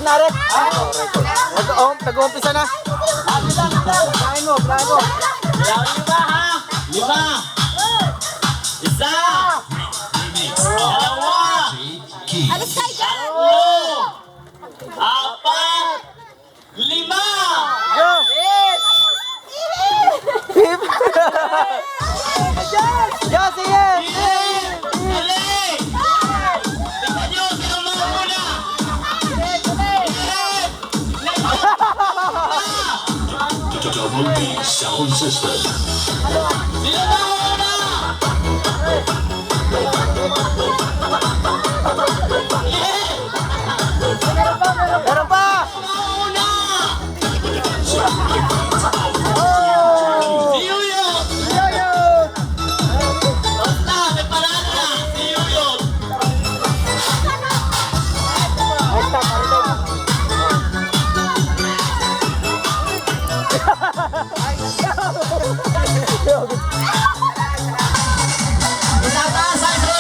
na rin. Nag-uumpisa na. Plahin mo. Lima ha? Lima. Isa. Dalawa. Alis tayo dyan! Apat. Lima. Go! Yo, sige! Dali. Tingnan nyo, sino mga muna? Double B Sound System. Sino mga muna? Meron pa! Una! Si Yuyot! Basta, may parada na! Si Yuyot! Isa pa, sa isa!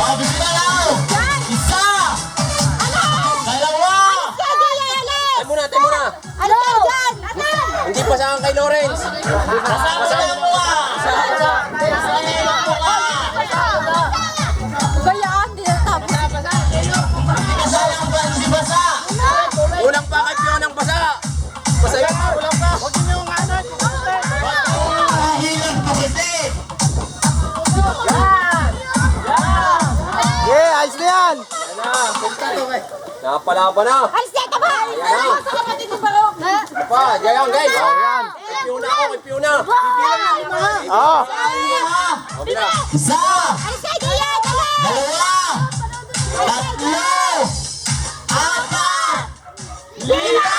Oh, bisa lang! Isa! Dalawa! Tayo muna. Alis tayo dyan! Hindi pa saan kay Lawrence. Kasama sa mga! Gayaan, di na tapos. Kasayang ba si Basa? Ulang pa kay Pio ng basa. Basa yun. Ulang pa. Hilang pa kasi! Yeah, ayos na yan! Napalaban na. Alis tayo taba! Sa kapatid mo ba? Pa, diyan guys. Ayan. Kay Pio na. Oh. Okay na. Isa! Alis tayo dyan! Dalawa! Tatlo! Apat! Lima!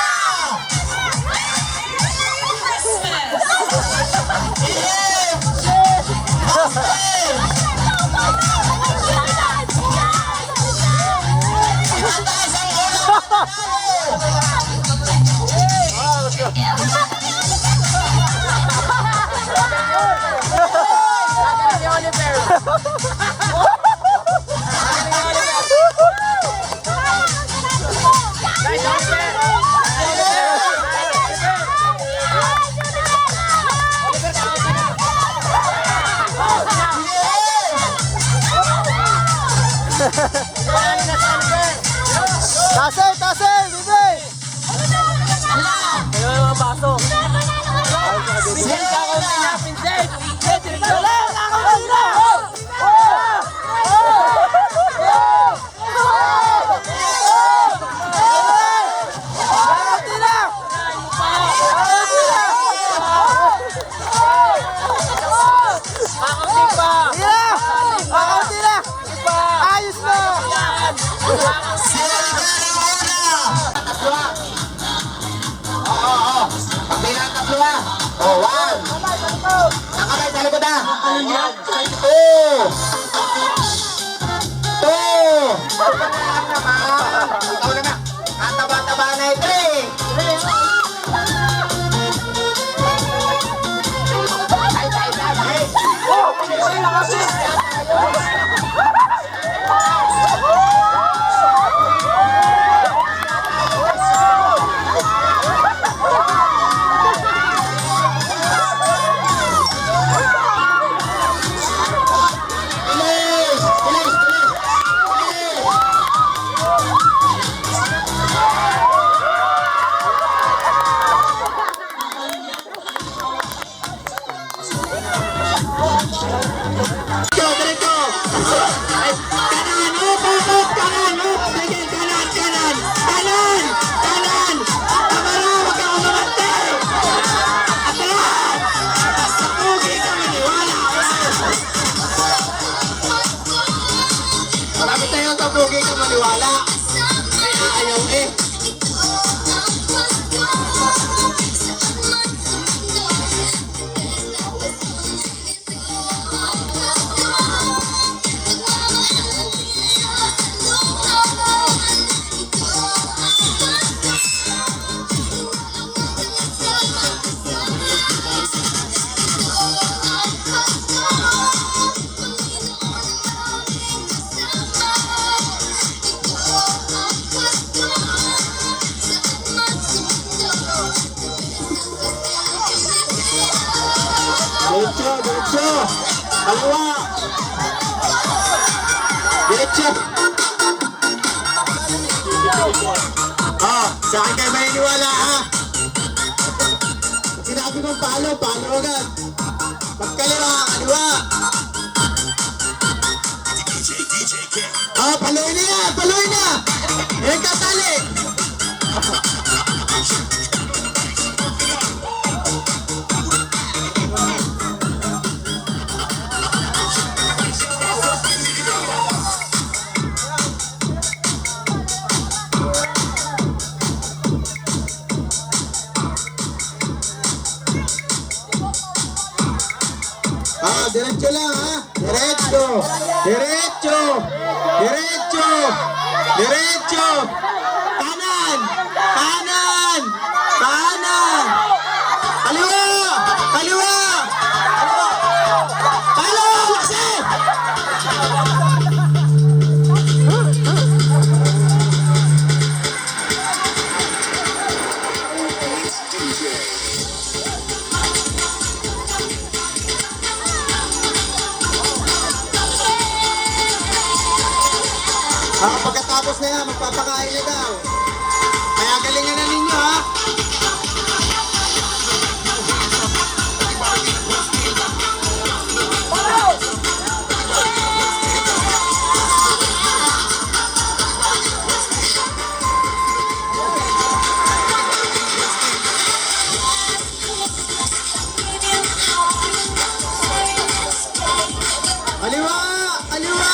Tasay, bibi! Kaya mga baso. Pinsel, kakaunti na. Pinsel. Ayos na! Bilang tatlo ha. Oh, one. Nakamay sa likod ha. Two. Ikaw na na. Kataba-taba na yung three. diretso. Kaliwa. Diretso. Sa akin kayo maniniwala ha? Sinabi kong palo agad. Pagkaliwa, kaliwa. Paluin na yan, paluin na. Tatali. Diretso lang ha. Diretso. Diretso. Diretso. Diretso. Kanan. Kanan. Kanan. Kaliwa. Kaliwa. Kaliwa. Laksi. Pagkatapos na yan, magpapakain na daw. Kaya galingan na ninyo ha. Kaliwa! Kaliwa!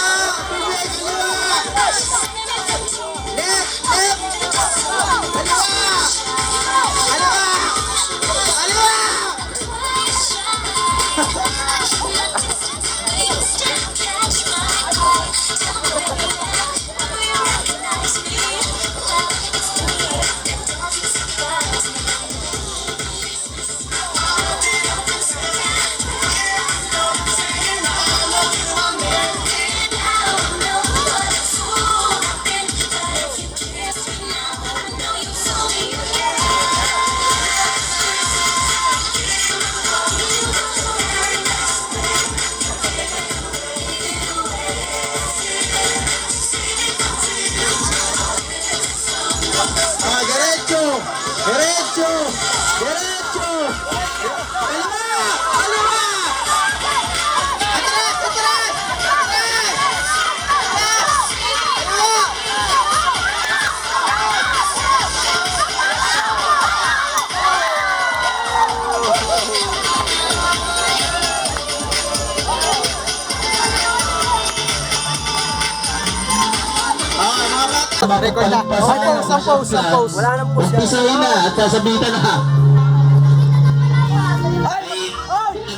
Derecho! Derecho! Derecho! Kaliwa! Kaliwa! Atras! Atras! Atras! Kaliwa! Record na. Ang pose. Wala nang pose. Pisahin na at sasabitan na.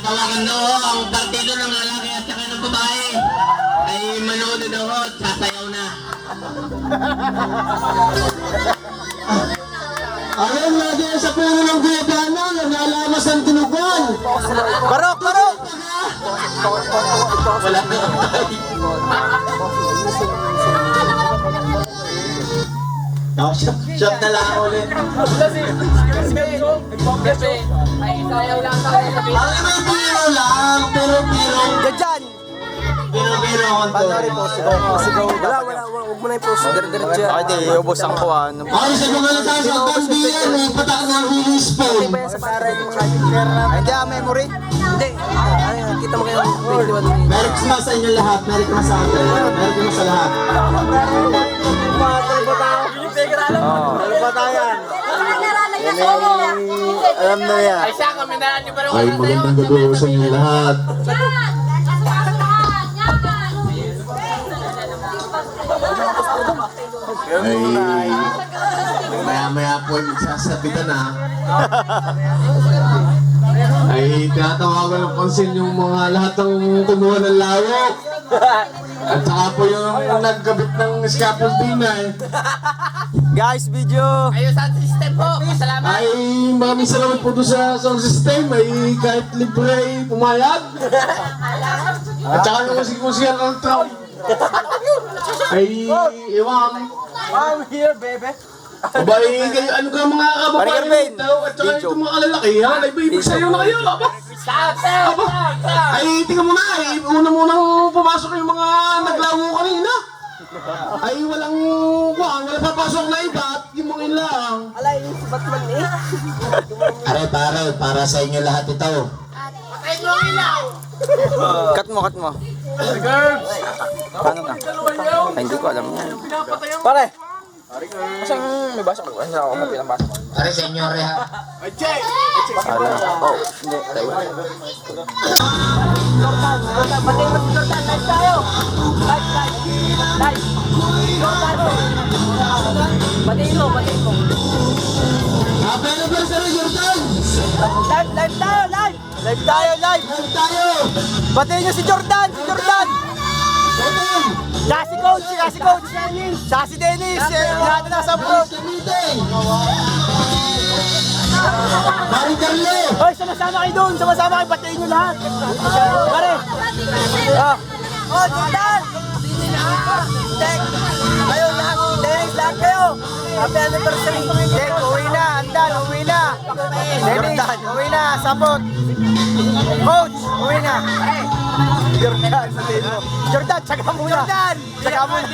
Tawagan daw ang partido ng lalaki at saka ng babae ay manood daw at sasayaw na. Ayun, lagi sa puno ng guyabano, nalalamas ang tinugan. Barok! Barok! Wala na. Shot na lang ulit. Ay, sayaw lang tayo sa pin. Alam mo, biro lang, pero biro. Diyan! Biro ang to. Panari po. Sigaw. Wala. Huwag mo na yung post. Diretso. Ay, di. Ubos ang kuha. Ay, sa mga nagsasaltan diyan, may patak ng release phone. Hindi memory. Hindi. Kita mo kayo. Merry Christmas sa inyo lahat. Merry Christmas sa atin. Merry Christmas sa lahat. Ano ba tayo? Alam na yan. Ay, siya, kaminaan niyo pa rin. Ay, magandang gabi sa inyo lahat. Ay, maya-maya po ay magsasabitan na. Ay, tinatawagan ng pansin yung mga lahat ng kumuha ng lawak. At saka po yung nagkabit ng scaffolding na eh. Guys, video. Ayos sa system po. Salamat. Ay, maraming salamat po doon sa sound system. Ay, kahit libre ay pumayag. At saka yung musik-musikan ng Trump. Ay, iwan. I'm here, baby. Abay, kayo, ano ka mga Pare kababayan Kervin, daw, at saka video. itong mga kalalakihan, ay bibig sa'yo na kayo, aba. Aba, ay tingnan mo na, ay unang pumasok yung mga naglawo kanina. Ay walang papasok na iba at yung mga ilang. Are pare, para sa inyo lahat ito. Cut mo. Paano ka? Ay, hindi ko alam yan. Pare! Masang may basa ko? Ay, ako may pinabasa ko. Are sa inyo, are ha. Alam. Oh, hindi. Happy anniversary, Jordan! Live tayo! Batiin niyo si Jordan! Jordan! Si Coach! Si Dennis! Lahat na nasa abroad! Mari Carlo! Hoy, sama-sama kayo doon! Sama-sama kayo! Batiin niyo lahat! Pare! Oh, Jordan! Dek! Kayo lahat! Dennis, lahat kayo! Happy anniversary! Dek, uwi na! Andan, uwi na! Dennis, uwi na! Sapot! Coach, uwi na! Jordan, sabihin mo. Jordan, tsaga muna! Jordan! Tsaga muna!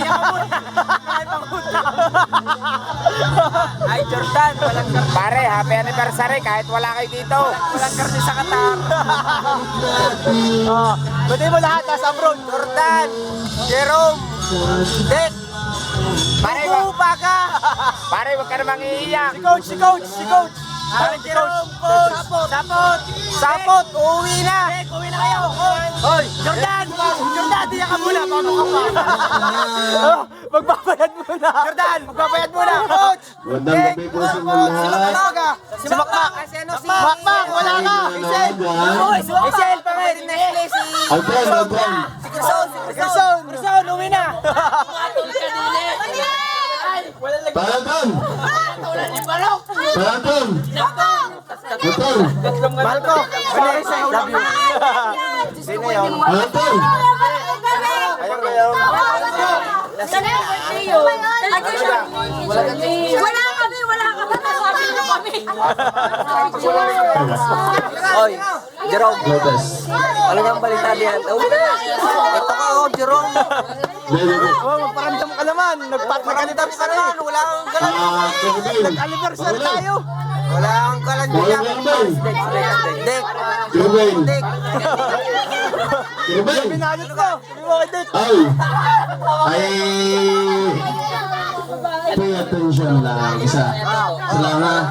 Ay, Jordan! Walang karne. Pare, happy anniversary kahit wala kayo dito. Walang karne sa Qatar. Pwede mo lahat nasa abroad. Jordan! Jerome! Dek! Pare, ka! Pare, huwag ka namang iiyak. Si Coach! Pare, Jerome! Sapot! Uuwi na! Dek, uwi na kayo! Hoy! Jordan, di ka muna! Paano ka pa? Magbabayad muna! Jordan, magbabayad muna! Coach! Magandang gabi po sa mga lahat. Si Makmak! Makmak, wala ka! Isel, pangit! Albron! Gerson, uwi na! Paranton! Paranton! Malco! Love you! Sino yun? Paranton! Ayaw. Wala kami. Oy, Jerome, Lopez. ano nga ang balita diyan? Ito ka, Jerome. Magparamdam ka naman. Nagparamdam ka naman. Wala kang galan. Kervin. Anniversary tayo. Wala kang galan Wala diyan. kang galan. Dek. Kervin. Dek. Kervin. Binanot ko. Sabi mo kay Dek. Ay pay attention lang isa. Salamat.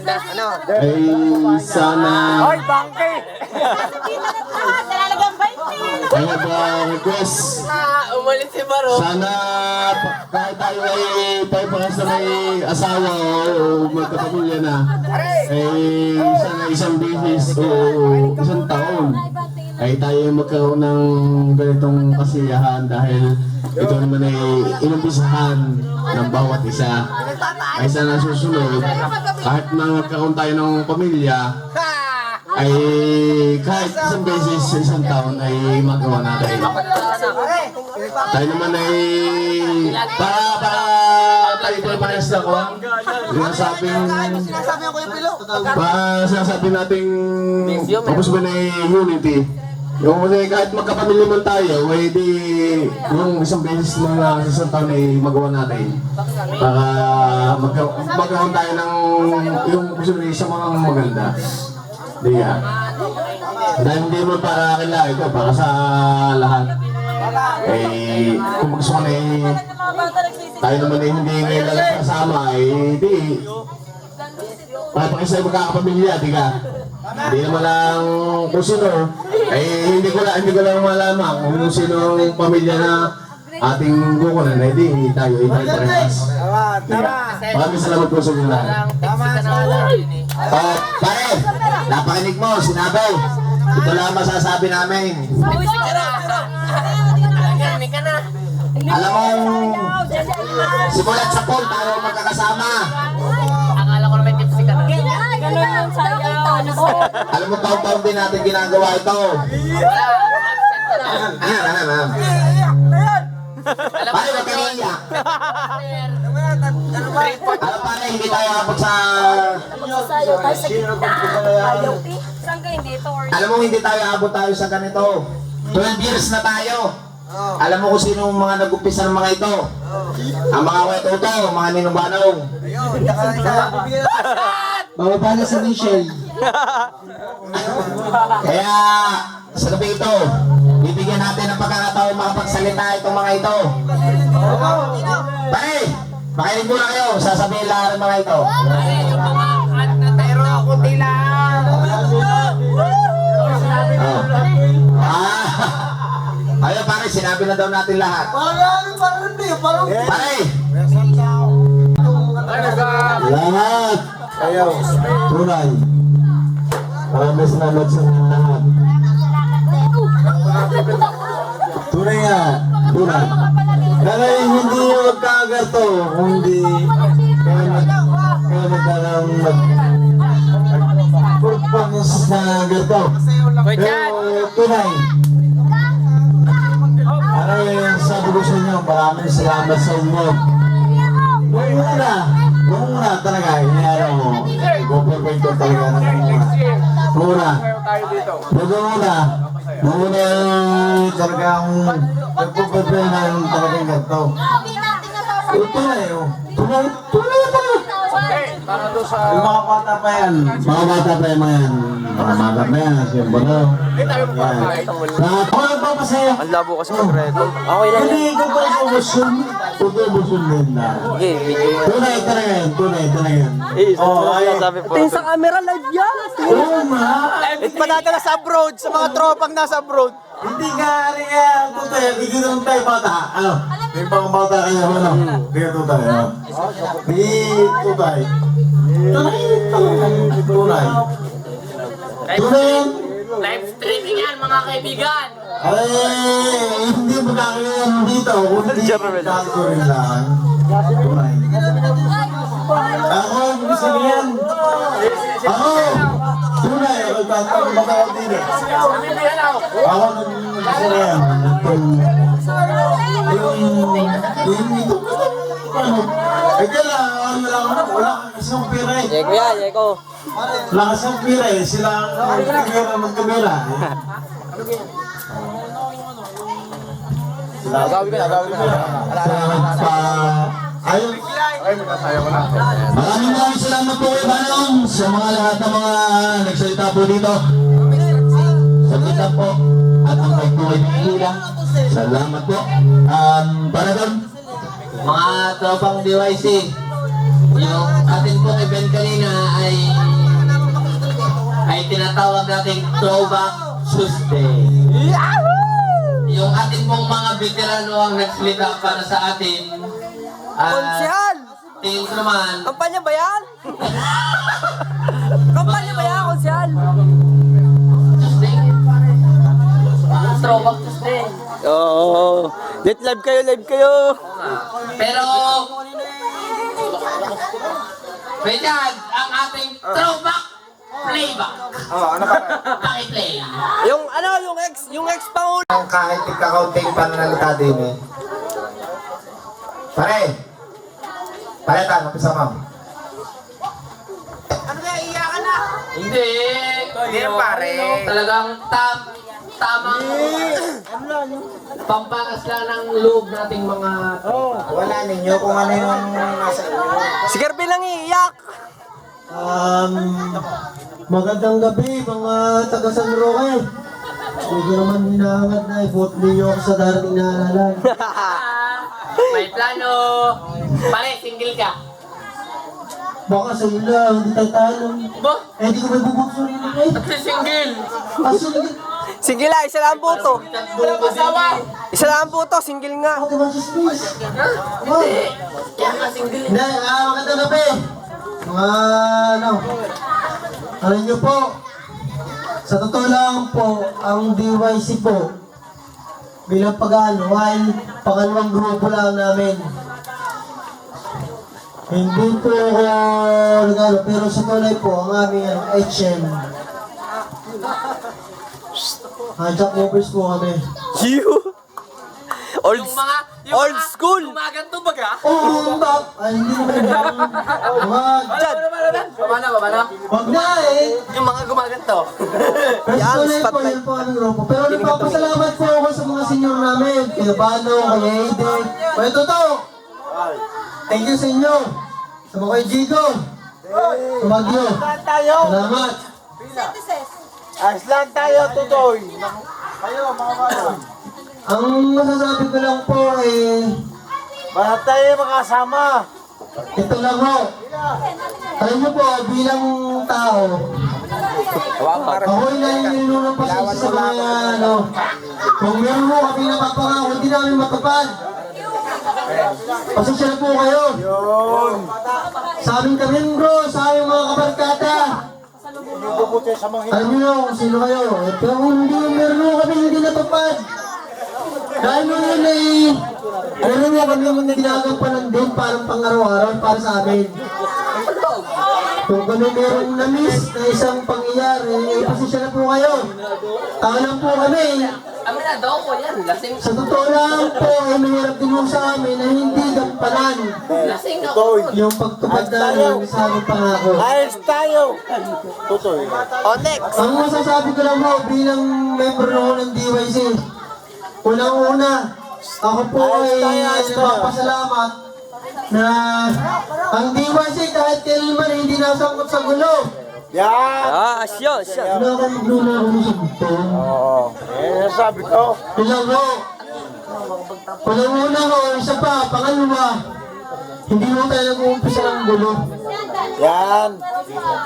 Ano? Ay sana Hoy, bangke. Talagang 20. I have a request. Umalis si Baro. Sana kahit tayo ay tayo pa sa may asawa o magkapamilya na, ay sana isang business o isang taon ay tayo magkaroon ng ganitong kasiyahan dahil ito naman ay inumpisahan ng bawat isa. Ay sana susunod, kahit magkaroon tayo ng pamilya, ay kahit isang beses sa isang taon ay magawa natin. Tayo naman ay para tayo po parehas na ko. Sinasabi nating tapos ba na unity. Yung kasi kahit magkapamilya man tayo, ay di yung isang beses na sa isang taon ay magawa natin. Para magkaroon tayo ng yung sa mga maganda. Di ka. Dahil hindi mo para kila ito, para sa lahat. Eh, kung gusto ko na tayo naman ay hindi ngayon lang kasama, eh, di. Para pa kayo magkakapamilya, di ka. Hindi naman lang kung sino, eh, hindi ko lang malaman kung sino ang pamilya na ating kukunan, eh, di tayo parehas. Maraming salamat po sa inyo lahat. Pare, napakinig mo, sinabi. Ito lang masasabi namin. Alam mo, simulat sa pool, tayo magkakasama. Alam mo, taon-taon din natin ginagawa ito. Ano? Pare, huwag kang iiyak. Alam pare, hindi tayo abot sa... Sayo tayo sa gitna. Ayaw, ti. Saan kayo dito? Alam mo, hindi tayo abot tayo sa ganito. 12 years na tayo. Alam mo kung sino ang mga nag-umpisa ng mga ito? Ang mga wetuto, mga ninong-banong. Bababa na sa Michelle. Kaya, sa gabi ito, bibigyan natin ng pagkakataon makapagsalita itong mga ito. Pare, makinig muna kayo, sasabihin lang ng mga ito. Pero kunti lang. Ayun pare, sinabi na daw natin lahat. Pare! Lahat! Ayaw! Tunay! Maraming salamat sa lahat. Tunay nga! Tunay! Kaya hindi yung magkagato, kundi kaya magkalang mag-purpose na gato. Pero tunay! Maraming sabi ko sa inyo, maraming salamat sa inyo. Noong una talaga, go-perfect ko talaga noong una. Noong una talagang nagpo-perfect na yung talagang ganito. Tunay yung mga bata pa yan. Mga bata pa yan mga yan. Mga bata pa yan. Siyempre na. Ang papasaya. Ang labo kasi pag-reto. Okay lang Hindi ko pa yung busun. Puto busun din na. Okay, video mo. Tunay talaga yan. Tunay yan. Sabi po. Ito sa camera live yan. Oo ma. Padadala sa abroad, sa mga tropang nasa abroad. Hindi nga rin yan. Tutay. Bigyan tayo bata. Ano? May pang bata kayo. Ano? Bigyan tutay. Tutay. Tunay. Tunay. Live streaming yan mga kaibigan. Ay, hindi mo kakayan dito. Kundi ko rin lang. Tunay. Ako, ibig sabihin. Ako. Tunay. Ako, tatang matawag din eh. Ako, ibig sabihin. Yung ito. Eh, kailangan wala kang isang pira eh. Yeko yan, Yeko. Lakas ang pira eh, sila ang magkamera. Agawin ko na. Ayun. Maraming salamat po kay Manong sa mga lahat ng mga nagsalita po dito. Saglit po. At ang may po ay bilang. Salamat po. Para doon. Mga tropang DYC, yung atin pong event kanina ay tinatawag nating Throwback Tuesday. Yung atin pong mga veterano ang nagsalita para sa atin. Konsyal! Tingin ko naman, Kampanya ba yan? Kampanya ba yan, Konsyal? Tuesday. Throwback Tuesday. Oo. Let live kayo. Pero, Pedyan, ang ating throwback playback. Ano ba? Pakiplay. Yung ex-pangulo. Kahit ikakaunting pananalita din eh. Pare! Palitan, umpisa ma'am. Hindi. Hindi yan, pare. Talagang tamang pampakas lang ng loob nating mga... Wala ninyo kung ano yung nasa inyo. Si Kirby lang iiyak. Magandang gabi mga taga San Roque. Hindi naman hinahangat na i-vote ninyo ako sa darating na halalan. May plano. Pare, single ka. Baka sa iyo lang, hindi tayo talo. Bo, Eh, di ko may bubuk sa inyo eh. single. Sige. Sige lang, isa lang po to. Wala masawa. Isa lang po to, single nga. Ako diba sa space? Kaya ka single. Hindi, magandang gabi. Mga alam niyo po, sa totoo lang po, ang DYC po, bilang pag-ano, ay pangalawang grupo lang namin. Hindi po ako nagano, pero sa tunay po, ang aming HM. Jack Movers po kami. You? Old school. Gumaganto baga? Oo, ay, hindi naman. Chad. Baba na. Wag na eh. Yung mga gumaganto. Presto na po, yun po ang grupo. Pero nagpapasalamat po ako sa mga senior namin. Kaya Bano, kaya Aiden. Kaya Totoo. Thank you sa inyo. Sa mga kay Gigo. Sa Bagyo. Salamat. Aslan tayo, Tutoy. Ang masasabi ko lang po eh, Bahat tayo makasama. ito lang ho. Alam niyo po, bilang tao, ako'y nanginginom ng pasensya sa mga kung meron mo kami napapangako, hindi namin matupad. Pasensya na po kayo. Sa aming kami bro, sa aming mga kabarkada. Alam niyo na kung sino kayo. Pero kung hindi meron mo kami hindi natupad. Dahil mo yun ay meron mo kami yung ginagampanan din parang pang-araw-araw para sa amin. Kung kami merong na-miss na isang pangyayari, pasensya na po kayo. Tao lang po kami. Aminado ko yan. Lasing Sa totoo lang po, ay mahirap din mo sa amin na hindi gampanan ako. yung pagtupad namin sa aming pangako. Ayos tayo. Tutoy. O, next. Ang masasabi ko lang po bilang member ng DYC, unang-una, ako po ay nagpapasalamat na ang DYC kahit kailanman hindi nasangkot sa gulo. Yan. Wala kang magluna ako sa gusto. Eh, sabi ko. Ilang ko. Unang-una ko, isa pa, pangalawa, hindi mo tayo nag-uumpisa ng gulo. Yan.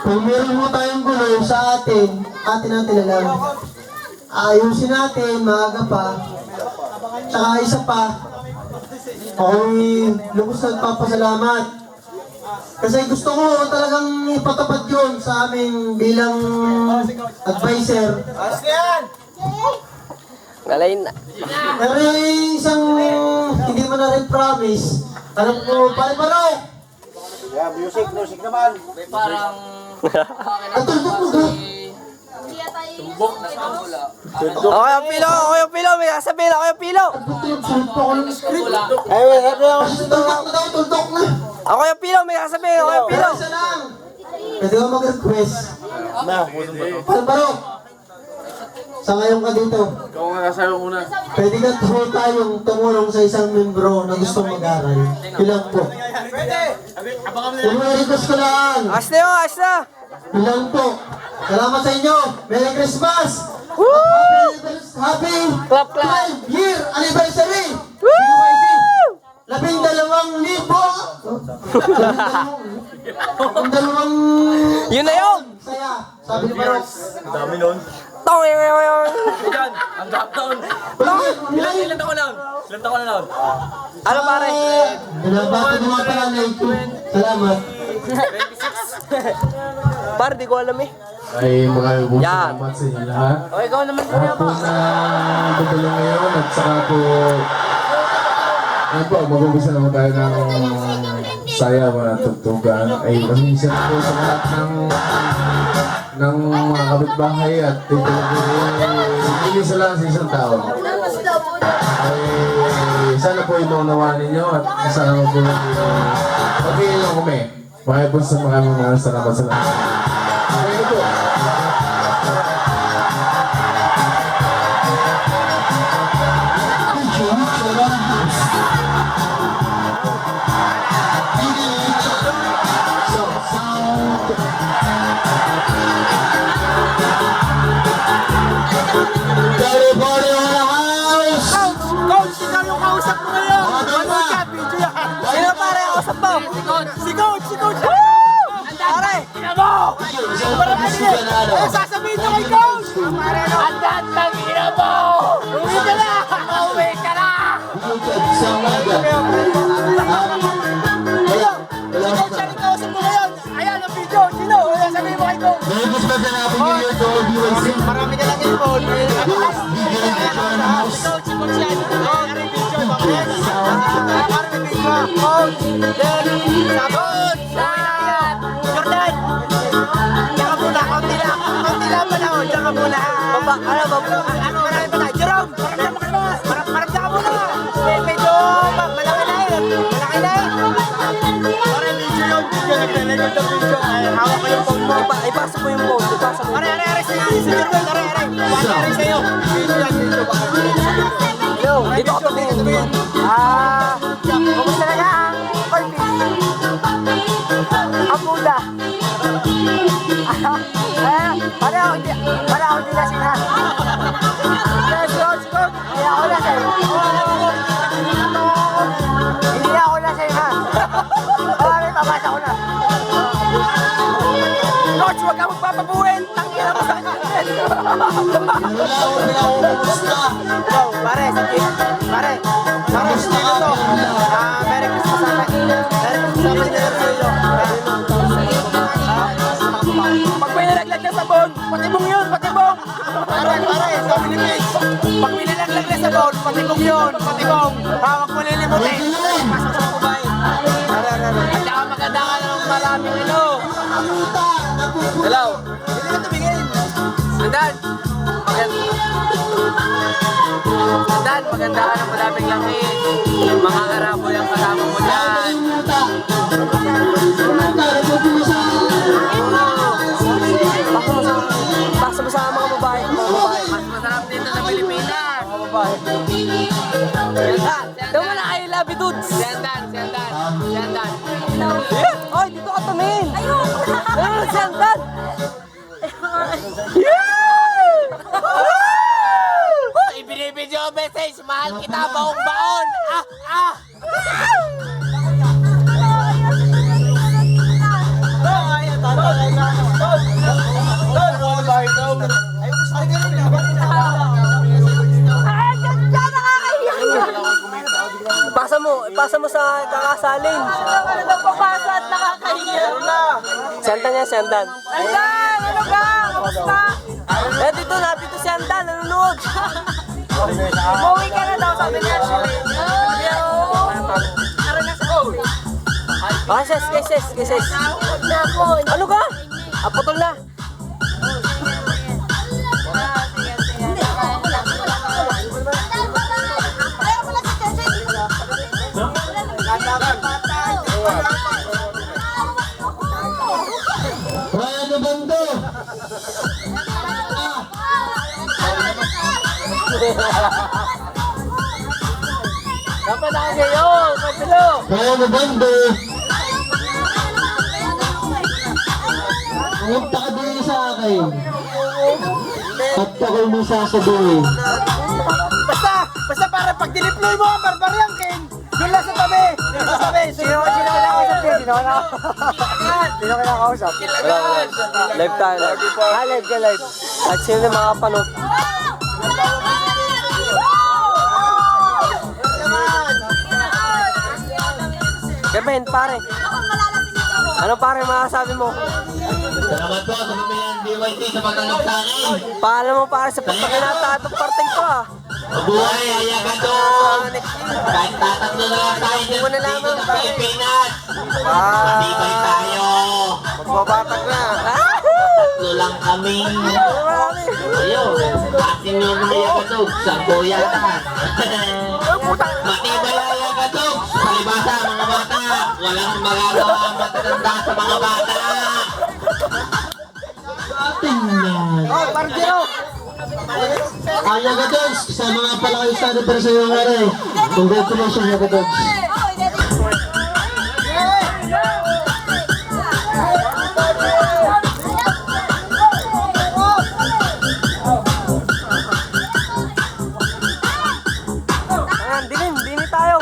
Kung meron mo tayong gulo sa atin natin alam. Ayusin natin, maaga pa. Tsaka isa pa, ako'y lubos na nagpapasalamat. Kasi gusto ko talagang ipatupad yun sa amin bilang advisor. Ayos yan. Pero yung isang hindi mo na rin promise, alam ko, pare-paro! Yeah, music naman. May parang... Ang tuldok mo doon! Tumbok na kabula. Okay, yung pilo. May sasabihin ako yung pilo. Sulit po ako ng script. Ay, wait, Tuldok na daw, tuldok na! ako yung pilo. May sasabihin ako yung pilo. Isa lang! Pwede ko mag-request. Pare-paro! Sa ngayon ka dito. Ikaw nga kasabi una. Pwede ka tayong tumulong sa isang membro na gustong mag-aral. Ilang po. Yung mga request ko lang. Ayos na yun, ayos na. Ilang po. Salamat sa inyo. Merry Christmas! Happy Clap, clap. 12-year anniversary! DYC! 12 Yun na yun. saya. Sabi ni Marok. Tong, Yan, ang drop down. Ilan taon na nun? Ilan taon na nun? Ano pare? Binabati mo nga pala na ito. Salamat. Pare, di ko alam eh. Ay maraming Yan. salamat sa inyo lahat. O, ikaw naman Lahat po na dadalo ngayon at saka po ano po, mag-umpisa naman tayo ng saya mga tugtugan. Ay pasensya po sa lahat ng mga kapitbahay at dito hindi sa lang sa isang taon. Ay sana po inuunawaan ninyo at sana po pag-iin lang kami. Maraming po sa mga salamat sa lahat. Ayun po. Everybody on the house! Coach, ikaw yung kausap mo ngayon. Manood ka, video yan. Sino pare, kausap mo? Si Coach. Pare, ina mo. Ano sasabihin niyo kay Coach? Ang gandang ina mo. Uwi ka na. Coach, ano yung kausap mo ngayon? Ayan ang video. Sino? Ano sabihin mo kay Coach? Merry Christmas and Happy New Year to all DYC! Marami ka lang involved. Coach, si Coach yan. Ano yung video? Parang may video. Coach. Sabon. Jordan. Diyan ka muna. Kaunti lang pala. Diyan ka muna. Ano, marami pa tayo. Jerome. Marami ka muna. sabihin. Kumusta na nga ang Corpus? Ang muda. Para ako hindi lasing ha. Siguro. Hindi ako lasing. Hindi ako lasing ha. May pabasa ko na. Coach, huwag ka magpapabuhin. Tangina mo sa akin. Pare, sige. Pare, sige na to. Merry Christmas sa akin. Merry Christmas sa pag may nalaglag na sabon, patibong yun, patibong. Pare, sa Philippines. Pag may nalaglag na sabon, patibong yun, patibong. Huwag mo lilimutin. Pasok sa kubay. At saka maganda ka ng maraming ano. Hello. Hindi ka tumingin. Sandan. Sandan, maganda ka ng maraming langit. Mga Arabo yung kasama mo dyan. Basta mo sa mga babae. Mas masarap dito sa Pilipinas. Mga babae. Daw mo na kayo labi, dudes. Sandan. Oy, dito ka tumingin. Ayun, Sandan. Ibinibidyo message, mahal kita baong baon. Ipasa mo sa kakasalin. Nagpapasa at nakakahiya. Sandan yan, Sandan. Sandan, ano ka? Kamusta? Dito si Sandan, nanonood. Umuwi ka na daw, sabi niya. Keses. Ano ka? Putol na. Raya na bando! Dapat na ngayon, Pablo. Raya na bando! Pumunta ka din sa akin. At ako'y may sasabihin. Basta para pag diniploy mo ang barbaryang king, doon lang sa tabi. Sino ka nakausap? Live tayo. Live ka. At sino na makapanood? Gaben, pare. Ano pare masasabi mo? Salamat po sa pamilya ng DYT sa pagtanggap sa akin. Paalam mo pare sa pagkakinata itong parteng to ah. Mabuhay, ayagan doon. Kahit tatatlo na lang tayo dito sa Pilipinas. Matibay tayo. Magbabatag na. Tatlo lang kami. Ayun, atin yung ayagan doon sa boyatan. Matibay ayagan doon. Palibasa mga bata. Walang magagawa ang matatanda sa mga bata. Tingnan! Parjero! Ayaga Dogs! Kasama nga pala kayo sa ano para sa iyo nga rin. Congratulations, Ayaga Dogs! Ayan, dilim tayo.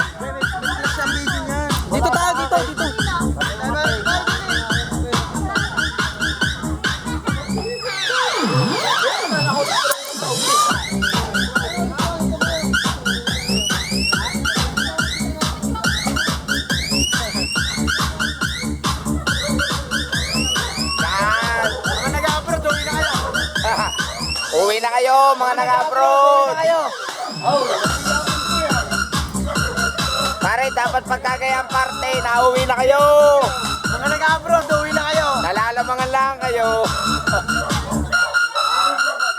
Dito tayo, dito. Uwi na kayo, mga nag-abroad. Pare, dapat pagkagayang parte, nauwi na kayo. Mga nag-abroad, uwi na kayo. Nalalamangan lang kayo.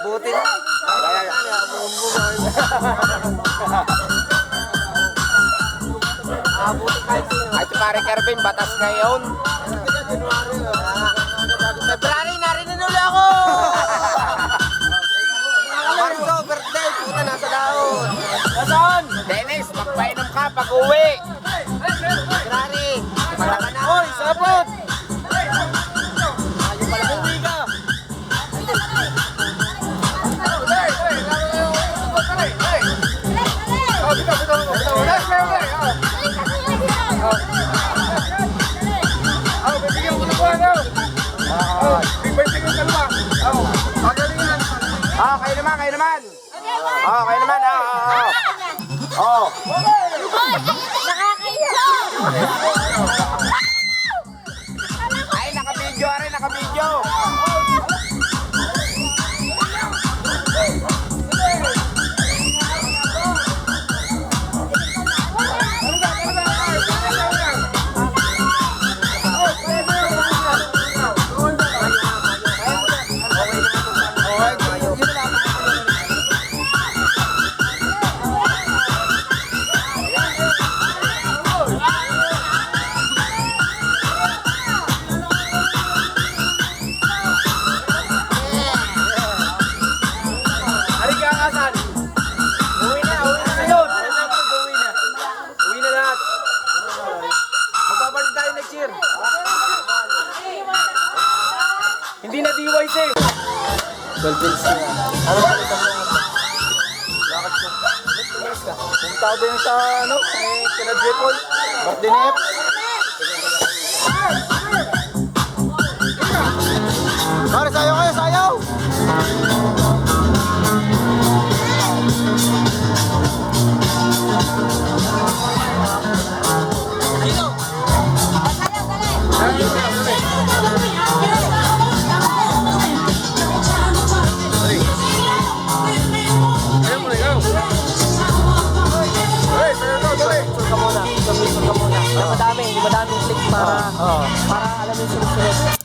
Buti na. At si pare Kervin, batas ngayon. February, narinig ulit ako. Marso, birthday, puta nasa daon. Dennis, ka pag-uwi. Grari. Malaka na. Hoy, sabot! Uwi ka! Kayo naman, kayo naman. Kayo naman. Oh. Nakakahiya! Ay, naka-video rin, naka-video. Ari ka kasan? Uwi na yun. Uwi na lahat. Magpapalit tayo next year. Hindi na DYC. 12 bills na. Ano ba ito? Lakad ko. Punta ko din sa kina Jepol. Bardinep. Pare, sayaw kayo, sayaw! Hindi madaming click para alam yung sunod-sunod.